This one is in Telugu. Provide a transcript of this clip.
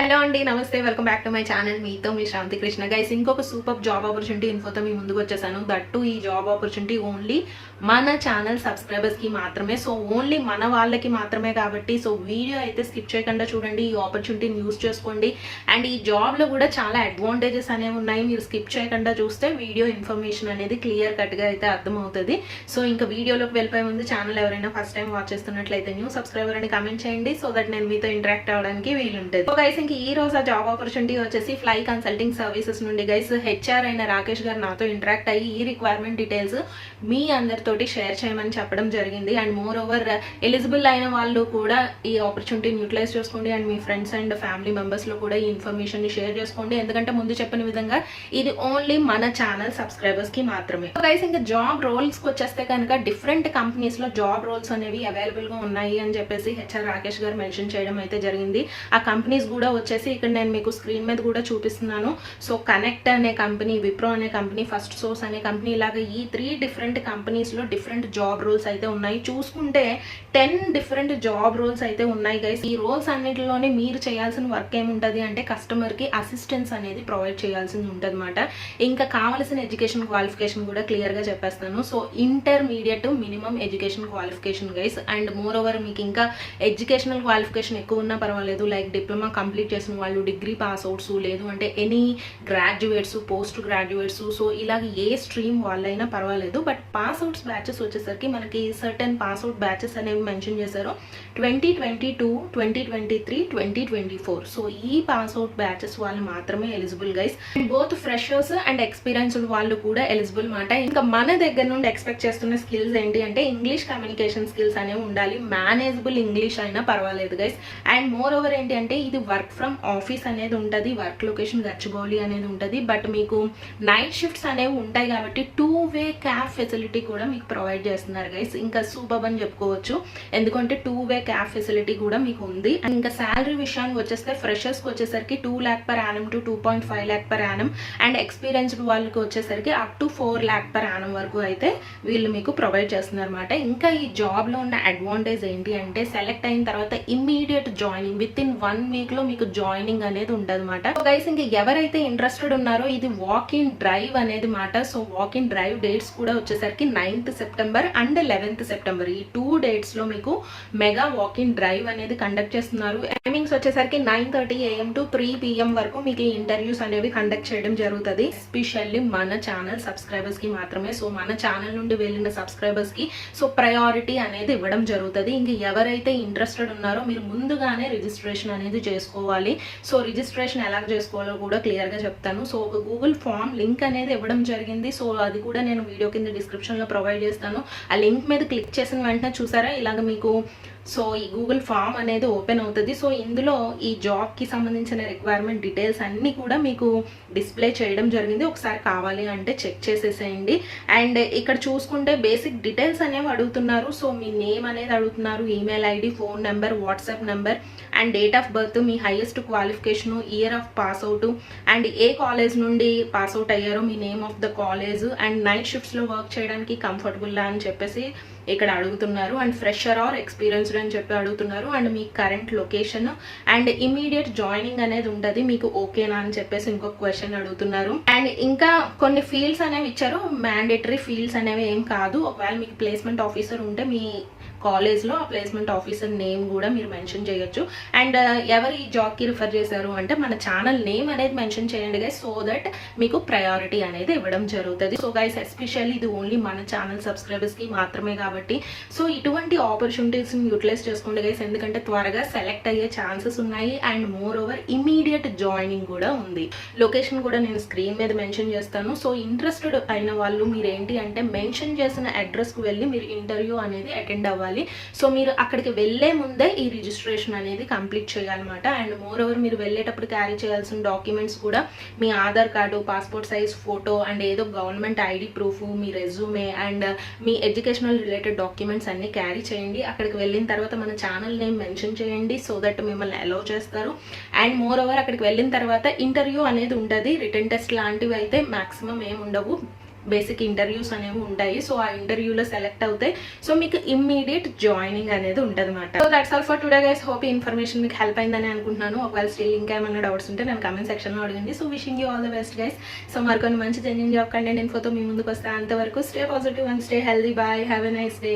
హలో అండి, నమస్తే, welcome back to my channel. మీతో మీ శాంతి కృష్ణ. గైస్, ఇంకొక సూపర్ జాబ్ ఆపర్చునిటీ ఇన్ఫోతో మీ ముందుకు వచ్చేసాను. దట్టు ఈ జాబ్ ఆపర్చునిటీ ఓన్లీ మన ఛానల్ సబ్స్క్రైబర్స్కి మాత్రమే. సో ఓన్లీ మన వాళ్ళకి మాత్రమే కాబట్టి సో వీడియో అయితే స్కిప్ చేయకుండా చూడండి. ఈ ఆపర్చునిటీని యూస్ చేసుకోండి. అండ్ ఈ జాబ్లో కూడా చాలా అడ్వాంటేజెస్ అనేవి ఉన్నాయి. మీరు స్కిప్ చేయకుండా చూస్తే వీడియో ఇన్ఫర్మేషన్ అనేది క్లియర్ కట్గా అయితే అర్థమవుతుంది. సో ఇంకా వీడియోలోకి వెళ్ళిపోయే ముందు ఛానల్ ఎవరైనా ఫస్ట్ టైం వాచ్ చేస్తున్నట్లయితే న్యూ సబ్స్క్రైబర్ అని కమెంట్ చేయండి. సో దట్ నేను మీతో ఇంటరాక్ట్ అవ్వడానికి వీలుంటుంది. సో గైస్, ఈ రోజు ఆ జాబ్ ఆపర్చునిటీ వచ్చేసి ఫ్లై కన్సల్టింగ్ సర్వీసెస్ నుండి గైస్ హెచ్ఆర్ అయిన రాకేష్ గారు నాతో ఇంటరాక్ట్ అయ్యి ఈ రిక్వైర్మెంట్ డీటెయిల్స్ మీ అందరితోటి షేర్ చేయమని చెప్పడం జరిగింది. అండ్ మోర్ ఓవర్ ఎలిజిబుల్ అయిన వాళ్ళు కూడా ఈ ఆపర్చునిటీని యూటిలైజ్ చేసుకోండి. And me friends and family members లో కూడా ఈ ఇన్ఫర్మేషన్ ని షేర్ చేసుకోండి. ఎందుకంటే ముందు చెప్పిన విధంగా ఇది ఓన్లీ మన ఛానల్ సబ్స్క్రైబర్స్ కి మాత్రమే. సో గైస్, ఇంకా జాబ్ రోల్స్ కి వచ్చేస్తే కనుక డిఫరెంట్ కంపెనీస్ లో జాబ్ రోల్స్ అనేవి అవైలబుల్ గా ఉన్నాయి అని చెప్పేసి హెచ్ఆర్ రాకేష్ గారు మెన్షన్ చేయడం అయితే జరిగింది. ఆ కంపెనీస్ కూడా వచ్చేసి ఇక్కడ నేను మీకు స్క్రీన్ మీద కూడా చూపిస్తున్నాను. సో కనెక్ట్ అనే కంపెనీ, విప్రో అనే కంపెనీ, ఫస్ట్ సోర్స్ అనే కంపెనీ, ఇలాగా ఈ 3 డిఫరెంట్ కంపెనీస్ లో డిఫరెంట్ జాబ్ రోల్స్ అయితే ఉన్నాయి. చూసుకుంటే 10 డిఫరెంట్ జాబ్ రోల్స్ అయితే ఉన్నాయి గైస్. ఈ రోల్స్ అన్నిటిలోనే మీరు చేయాల్సిన వర్క్ ఏముంటది అంటే కస్టమర్ కి అసిస్టెన్స్ అనేది ప్రొవైడ్ చేయాల్సింది ఉంటుంది అనమాట. ఇంకా కావాల్సిన ఎడ్యుకేషన్ క్వాలిఫికేషన్ కూడా క్లియర్ గా చెప్పేస్తాను. So intermediate minimum education qualification guys. And more over మీకు ఇంకా ఎడ్యుకేషనల్ క్వాలిఫికేషన్ ఎక్కువ ఉన్నా పర్వాలేదు. లైక్ డిప్లొమా కంప్లీట్ చేసిన వాళ్ళు, డిగ్రీ పాస్ అవుట్స్, లేదు అంటే any graduates, post graduates, so ఇలాగ ఏ స్ట్రీమ్ వాళ్ళైనా పర్వాలేదు. బట్ పాస్ అవుట్స్ బ్యాచెస్ వచ్చేసరికి మనకి సర్టన్ పాస్ అవుట్ బ్యాచెస్ అనేవి మెన్షన్ చేశారు. 2022, 2023, 2024. సో ఈ పాస్ అవుట్ బ్యాచెస్ వాళ్ళు మాత్రమే eligible guys. Both freshers and experienced వాళ్ళు కూడా ఎలిజిబుల్ మాట. ఇంకా మన దగ్గర నుండి ఎక్స్పెక్ట్ చేస్తున్న స్కిల్స్ ఏంటి అంటే ఇంగ్లీష్ కమ్యూనికేషన్ స్కిల్స్ అనేవి ఉండాలి. మేనేజబుల్ ఇంగ్లీష్ అయినా పర్వాలేదు గైస్. అండ్ మోర్ ఓవర్ ఏంటి అంటే ఇది వర్క్ ఫ్రమ్ ఆఫీస్ అనేది ఉంటుంది. వర్క్ లొకేషన్ గచ్చిబౌలి అనేది ఉంటుంది. బట్ మీకు నైట్ షిఫ్ట్స్ అనేవి ఉంటాయి కాబట్టి 2-వే క్యాబ్ ఫెసిలిటీ కూడా మీకు ప్రొవైడ్ చేస్తున్నారు గైస్. ఇంకా సూపర్ అని చెప్పుకోవచ్చు. ఎందుకంటే 2-వే క్యాబ్ ఫెసిలిటీ కూడా మీకు ఉంది. అండ్ ఇంకా శాలరీ విషయానికి వచ్చేస్తే ఫ్రెషర్స్ కి వచ్చేసరికి 2 lakh per annum to 2.5 lakh per annum. And experienced వాళ్ళకి వచ్చేసరికి up to 4 lakh per annum వరకు అయితే వీళ్ళు మీకు ప్రొవైడ్ చేస్తున్నారు అనమాట. ఇంకా ఈ జాబ్ లో ఉన్న అడ్వాంటేజ్ ఏంటి అంటే సెలెక్ట్ అయిన తర్వాత immediate joining, with in 1 week లో మీకు జాయినింగ్ అనేది ఉంటుంది అనమాట. సో గైస్, ఇంకా ఎవరైతే ఇంట్రెస్టెడ్ ఉన్నారో ఇది వాక్ ఇన్ డ్రైవ్ అనేది మాట. So walk in drive dates కూడా వచ్చేసరికి 9th September and 11th September ఈ 2 dates లో మీకు మెగా వాక్ ఇన్ డ్రైవ్ అనేది కండక్ట్ చేస్తున్నారు. టైమింగ్స్ వచ్చేసరికి 9:30 AM to 3 PM వరకు మీకు ఈ ఇంటర్వ్యూస్ అనేవి కండక్ట్ చేయడం జరుగుతుంది. ఎస్పెషల్లీ మన ఛానల్ సబ్స్క్రైబర్స్ కి మాత్రమే. సో మన ఛానల్ నుండి వెళ్ళిన సబ్స్క్రైబర్స్ కి సో ప్రయారిటీ అనేది ఇవ్వడం జరుగుతుంది. ఇంక ఎవరైతే ఇంట్రెస్టెడ్ ఉన్నారో మీరు ముందుగానే రిజిస్ట్రేషన్ అనేది చేసుకోవాలి. సో రిజిస్ట్రేషన్ ఎలా చేసుకోవాలో కూడా క్లియర్ గా చెప్తాను. సో ఒక గూగుల్ ఫామ్ లింక్ అనేది ఇవ్వడం జరిగింది. సో అది కూడా నేను వీడియో కింద డిస్క్రిప్షన్ లో ప్రొవైడ్ చేస్తాను. ఆ లింక్ మీద క్లిక్ చేసిన వెంటనే చూసారా ఇలాగ మీకు సో ఈ గూగుల్ ఫామ్ అనేది ఓపెన్ అవుతుంది. సో ఇందులో ఈ జాబ్కి సంబంధించిన రిక్వైర్మెంట్ డీటెయిల్స్ అన్నీ కూడా మీకు డిస్ప్లే చేయడం జరిగింది. ఒకసారి కావాలి అంటే చెక్ చేసేసేయండి. అండ్ ఇక్కడ చూసుకుంటే బేసిక్ డీటెయిల్స్ అనేవి అడుగుతున్నారు. సో మీ నేమ్ అనేది అడుగుతున్నారు, email ID, phone number, WhatsApp number and date of birth, మీ highest qualification, year of pass out and ఏ కాలేజ్ నుండి పాస్ అవుట్ అయ్యారో మీ name of the college, and night షిఫ్ట్స్లో వర్క్ చేయడానికి కంఫర్టబుల్ అని చెప్పేసి ఇక్కడ అడుగుతున్నారు. అండ్ ఫ్రెషర్ ఆర్ ఎక్స్పీరియన్స్డ్ అని చెప్పి అడుగుతున్నారు. And me current location and immediate joining అనేది ఉంటుంది, మీకు ఓకేనా అని చెప్పేసి ఇంకొక క్వశ్చన్ అడుగుతున్నారు. అండ్ ఇంకా కొన్ని ఫీల్డ్స్ అనేవి ఇచ్చారు. మ్యాండేటరీ ఫీల్డ్స్ అనేవి ఏం కాదు. ఒకవేళ మీకు ప్లేస్మెంట్ ఆఫీసర్ ఉంటే మీ కాలేజ్లో ఆ ప్లేస్మెంట్ ఆఫీసర్ నేమ్ కూడా మీరు మెన్షన్ చేయొచ్చు. అండ్ ఎవరు ఈ జాబ్కి రిఫర్ చేశారు అంటే మన ఛానల్ నేమ్ అనేది మెన్షన్ చేయండి గైస్. సో దట్ మీకు ప్రయారిటీ అనేది ఇవ్వడం జరుగుతుంది. సో గైస్, ఎస్పెషల్లీ ఇది ఓన్లీ మన ఛానల్ సబ్స్క్రైబర్స్కి మాత్రమే కాబట్టి సో ఇటువంటి ఆపర్చునిటీస్ని యూటిలైజ్ చేసుకోండి గైస్. ఎందుకంటే త్వరగా సెలెక్ట్ అయ్యే ఛాన్సెస్ ఉన్నాయి. And more over immediate joining కూడా ఉంది. లొకేషన్ కూడా నేను స్క్రీన్ మీద మెన్షన్ చేస్తాను. సో ఇంట్రెస్టెడ్ అయిన వాళ్ళు మీరు ఏంటి అంటే మెన్షన్ చేసిన అడ్రస్కి వెళ్ళి మీరు ఇంటర్వ్యూ అనేది అటెండ్ అవ్వాలి. సో మీరు అక్కడికి వెళ్లే ముందే ఈ రిజిస్ట్రేషన్ అనేది కంప్లీట్ చేయాలన్నమాట. అండ్ మోర్ ఓవర్ మీరు వెళ్ళేటప్పుడు క్యారీ చేయాల్సిన డాక్యుమెంట్స్ కూడా మీ Aadhaar card, passport size photo and ఏదో గవర్నమెంట్ ఐడి ప్రూఫ్, మీ రెజ్యూమే అండ్ మీ ఎడ్యుకేషనల్ రిలేటెడ్ డాక్యుమెంట్స్ అన్ని క్యారీ చేయండి. అక్కడికి వెళ్ళిన తర్వాత మన ఛానల్ నేమ్ మెన్షన్ చేయండి. సో దట్ మిమ్మల్ని అలౌ చేస్తారు. అండ్ మోర్ ఓవర్ అక్కడికి వెళ్ళిన తర్వాత ఇంటర్వ్యూ అనేది ఉంటుంది. రిటన్ టెస్ట్ లాంటివి అయితే మాక్సిమం ఏమి ఉండవు. బేసిక్ ఇంటర్వ్యూస్ అనేవి ఉంటాయి. సో ఆ ఇంటర్వ్యూలో సెలెక్ట్ అవుతాయి. సో మీకు ఇమ్మీడియట్ జాయినింగ్ అనేది ఉంటుంది అనమాట. So that's all for today guys. Hope ఈ ఇన్ఫర్మేషన్ మీకు హెల్ప్ అయిందని అనుకుంటున్నాను. ఒకవేళ స్టిల్ ఇంకా ఏమైనా డౌట్స్ ఉంటే నేను కమెంట్ సెక్షన్లో అడగండి. So wishing you all the best guys. So మరికొన్ని మంచి జెన్యూన్ జాబ్ కంటెంట్ ఇన్ఫోతో మీ ముందుకు వస్తాను. అంతవరకు stay positive and stay healthy. Bye, have a nice day.